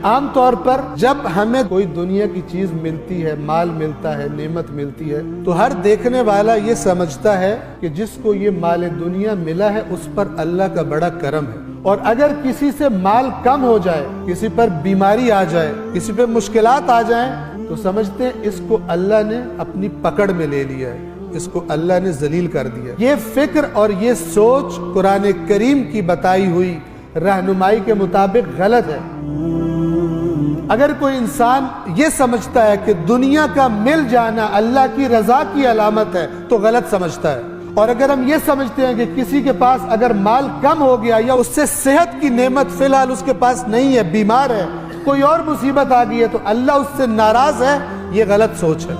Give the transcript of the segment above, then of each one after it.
عام طور پر جب ہمیں کوئی دنیا کی چیز ملتی ہے، مال ملتا ہے، نعمت ملتی ہے، تو ہر دیکھنے والا یہ سمجھتا ہے کہ جس کو یہ مال دنیا ملا ہے اس پر اللہ کا بڑا کرم ہے، اور اگر کسی سے مال کم ہو جائے، کسی پر بیماری آ جائے، کسی پہ مشکلات آ جائیں، تو سمجھتے ہیں اس کو اللہ نے اپنی پکڑ میں لے لیا ہے، اس کو اللہ نے ذلیل کر دیا۔ یہ فکر اور یہ سوچ قرآن کریم کی بتائی ہوئی رہنمائی کے مطابق غلط ہے۔ اگر کوئی انسان یہ سمجھتا ہے کہ دنیا کا مل جانا اللہ کی رضا کی علامت ہے تو غلط سمجھتا ہے، اور اگر ہم یہ سمجھتے ہیں کہ کسی کے پاس اگر مال کم ہو گیا یا اس سے صحت کی نعمت فی الحال اس کے پاس نہیں ہے، بیمار ہے، کوئی اور مصیبت آ گئی ہے تو اللہ اس سے ناراض ہے، یہ غلط سوچ ہے۔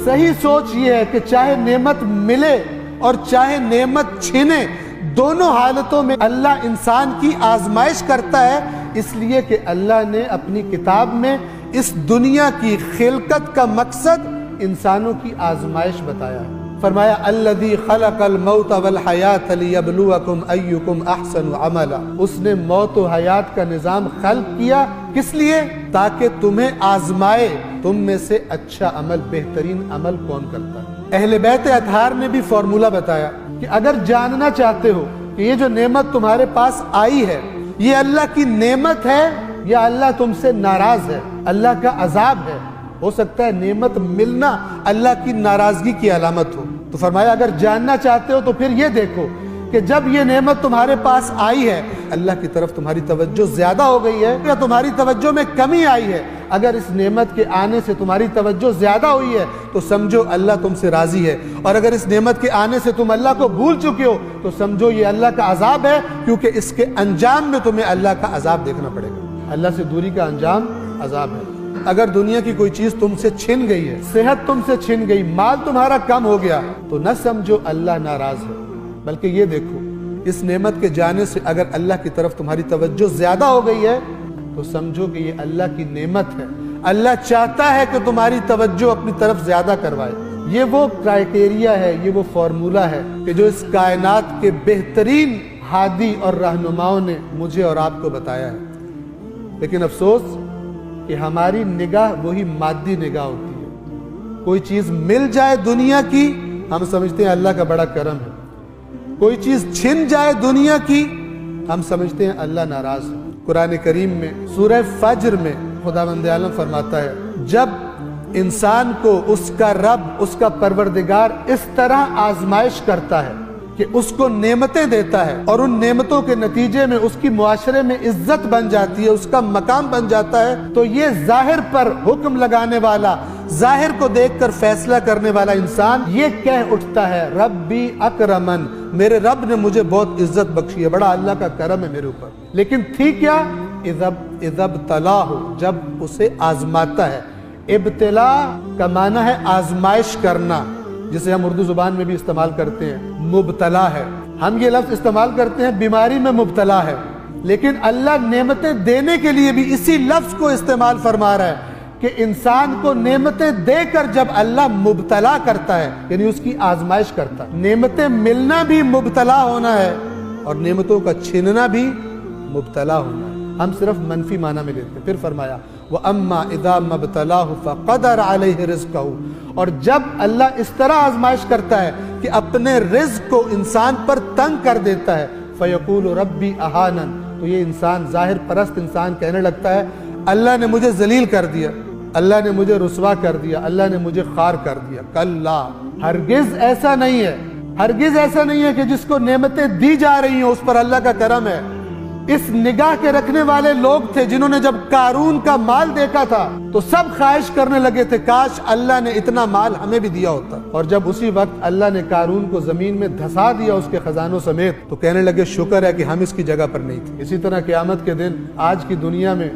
صحیح سوچ یہ ہے کہ چاہے نعمت ملے اور چاہے نعمت چھنے، دونوں حالتوں میں اللہ انسان کی آزمائش کرتا ہے، اس لیے کہ اللہ نے اپنی کتاب میں اس دنیا کی خلقت کا مقصد انسانوں کی آزمائش بتایا ہے۔ فرمایا الذی خلق الموت والحیات لیبلوکم ایکم احسن عملا، اس نے موت و حیات کا نظام خلق کیا کس لیے؟ تاکہ تمہیں آزمائے تم میں سے اچھا عمل، بہترین عمل کون کرتا ہے۔ اہل بیت اطہار نے بھی فارمولہ بتایا کہ اگر جاننا چاہتے ہو کہ یہ جو نعمت تمہارے پاس آئی ہے یہ اللہ کی نعمت ہے یا اللہ تم سے ناراض ہے، اللہ کا عذاب ہے، ہو سکتا ہے نعمت ملنا اللہ کی ناراضگی کی علامت ہو، تو فرمایا اگر جاننا چاہتے ہو تو پھر یہ دیکھو کہ جب یہ نعمت تمہارے پاس آئی ہے اللہ کی طرف تمہاری توجہ زیادہ ہو گئی ہے یا تمہاری توجہ میں کمی آئی ہے۔ اگر اس نعمت کے آنے سے تمہاری توجہ زیادہ ہوئی ہے تو سمجھو اللہ تم سے راضی ہے، اور اگر اس نعمت کے آنے سے تم اللہ کو بھول چکے ہو تو سمجھو یہ اللہ کا عذاب ہے، کیونکہ اس کے انجام میں تمہیں اللہ کا عذاب دیکھنا پڑے گا۔ اللہ سے دوری کا انجام عذاب ہے۔ اگر دنیا کی کوئی چیز تم سے چھن گئی ہے، صحت تم سے چھن گئی، مال تمہارا کم ہو گیا، تو نہ سمجھو اللہ ناراض ہے، بلکہ یہ دیکھو اس نعمت کے جانے سے اگر اللہ کی طرف تمہاری توجہ زیادہ ہو گئی ہے تو سمجھو کہ یہ اللہ کی نعمت ہے، اللہ چاہتا ہے کہ تمہاری توجہ اپنی طرف زیادہ کروائے۔ یہ وہ کرائیٹیریا ہے، یہ وہ فارمولہ ہے کہ جو اس کائنات کے بہترین ہادی اور رہنماؤں نے مجھے اور آپ کو بتایا ہے، لیکن افسوس کہ ہماری نگاہ وہی مادی نگاہ ہوتی ہے۔ کوئی چیز مل جائے دنیا کی ہم سمجھتے ہیں اللہ کا بڑا کرم ہے، کوئی چیز چھن جائے دنیا کی ہم سمجھتے ہیں اللہ ناراض ہے۔ قرآن کریم میں سورہ فجر میں خداوند عالم فرماتا ہے جب انسان کو اس کا رب، اس کا پروردگار اس طرح آزمائش کرتا ہے کہ اس کو نعمتیں دیتا ہے اور ان نعمتوں کے نتیجے میں اس کی معاشرے میں عزت بن جاتی ہے، اس کا مقام بن جاتا ہے، تو یہ ظاہر پر حکم لگانے والا، ظاہر کو دیکھ کر فیصلہ کرنے والا انسان یہ کہہ اٹھتا ہے ربی اکرمن، میرے رب نے مجھے بہت عزت بخشی ہے، بڑا اللہ کا کرم ہے میرے اوپر۔ لیکن تھی کیا؟ اذا ابتلاہ، جب اسے آزماتا ہے۔ ابتلا کا معنی ہے آزمائش کرنا، جسے ہم اردو زبان میں بھی استعمال کرتے ہیں، مبتلا ہے۔ ہم یہ لفظ استعمال کرتے ہیں بیماری میں مبتلا ہے، لیکن اللہ نعمتیں دینے کے لیے بھی اسی لفظ کو استعمال فرما رہا ہے کہ انسان کو نعمتیں دے کر جب اللہ مبتلا کرتا ہے یعنی اس کی آزمائش کرتا ہے۔ نعمتیں ملنا بھی مبتلا ہونا ہے اور نعمتوں کا چھننا بھی مبتلا ہونا ہے، ہم صرف منفی معنی میں لیتے ہیں۔ پھر فرمایا وَأَمَّا إِذَا مَا ابْتَلَاهُ فَقَدَرَ عَلَيْهِ رِزْقَهُ، اور جب اللہ اس طرح آزمائش کرتا ہے کہ اپنے رزق کو انسان پر تنگ کر دیتا ہے فَيَقُولُ رَبِّي أَهَانَنِ، تو یہ انسان ظاہر پرست انسان کہنے لگتا ہے اللہ نے مجھے ذلیل کر دیا، اللہ نے مجھے رسوا کر دیا، اللہ نے مجھے خوار کر دیا۔ کلا، ہرگز ایسا نہیں ہے، ہرگز ایسا نہیں ہے کہ جس کو نعمتیں دی جا رہی ہیں اس پر اللہ کا کرم ہے۔ اس نگاہ کے رکھنے والے لوگ تھے جنہوں نے جب قارون کا مال دیکھا تھا تو سب خواہش کرنے لگے تھے کاش اللہ نے اتنا مال ہمیں بھی دیا ہوتا، اور جب اسی وقت اللہ نے قارون کو زمین میں دھسا دیا اس کے خزانوں سمیت تو کہنے لگے شکر ہے کہ ہم اس کی جگہ پر نہیں تھے۔ اسی طرح قیامت کے دن آج کی دنیا میں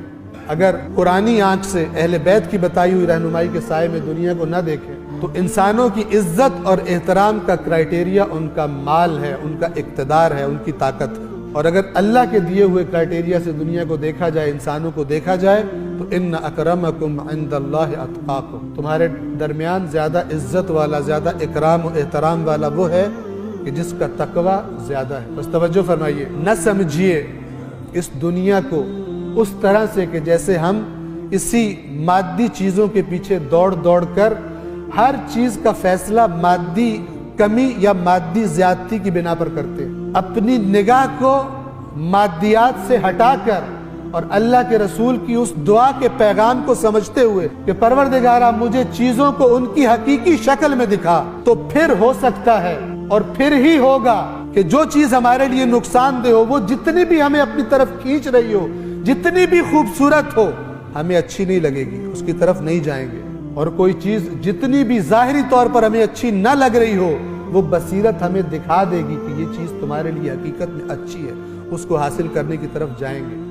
اگر قرآنی آنکھ سے اہل بیت کی بتائی ہوئی رہنمائی کے سائے میں دنیا کو نہ دیکھیں تو انسانوں کی عزت اور احترام کا کرائیٹیریا ان کا مال ہے، ان کا اقتدار ہے، ان کی طاقت ہے، اور اگر اللہ کے دیے ہوئے کرائیٹیریا سے دنیا کو دیکھا جائے، انسانوں کو دیکھا جائے تو ان اکرمکم عند اللہ اتقاکم، تمہارے درمیان زیادہ عزت والا، زیادہ اکرام و احترام والا وہ ہے کہ جس کا تقوی زیادہ ہے۔ بس توجہ فرمائیے، نہ سمجھیے اس دنیا کو اس طرح سے کہ جیسے ہم اسی مادی چیزوں کے پیچھے دوڑ دوڑ کر ہر چیز کا فیصلہ مادی کمی یا مادی زیادتی کی بنا پر کرتے ہیں۔ اپنی نگاہ کو مادیات سے ہٹا کر اور اللہ کے رسول کی اس دعا کے پیغام کو سمجھتے ہوئے کہ پروردگارہ مجھے چیزوں کو ان کی حقیقی شکل میں دکھا، تو پھر ہو سکتا ہے اور پھر ہی ہوگا کہ جو چیز ہمارے لیے نقصان دہ ہو، وہ جتنی بھی ہمیں اپنی طرف کھینچ رہی ہو، جتنی بھی خوبصورت ہو، ہمیں اچھی نہیں لگے گی، اس کی طرف نہیں جائیں گے۔ اور کوئی چیز جتنی بھی ظاہری طور پر ہمیں اچھی نہ لگ رہی ہو، وہ بصیرت ہمیں دکھا دے گی کہ یہ چیز تمہارے لیے حقیقت میں اچھی ہے، اس کو حاصل کرنے کی طرف جائیں گے۔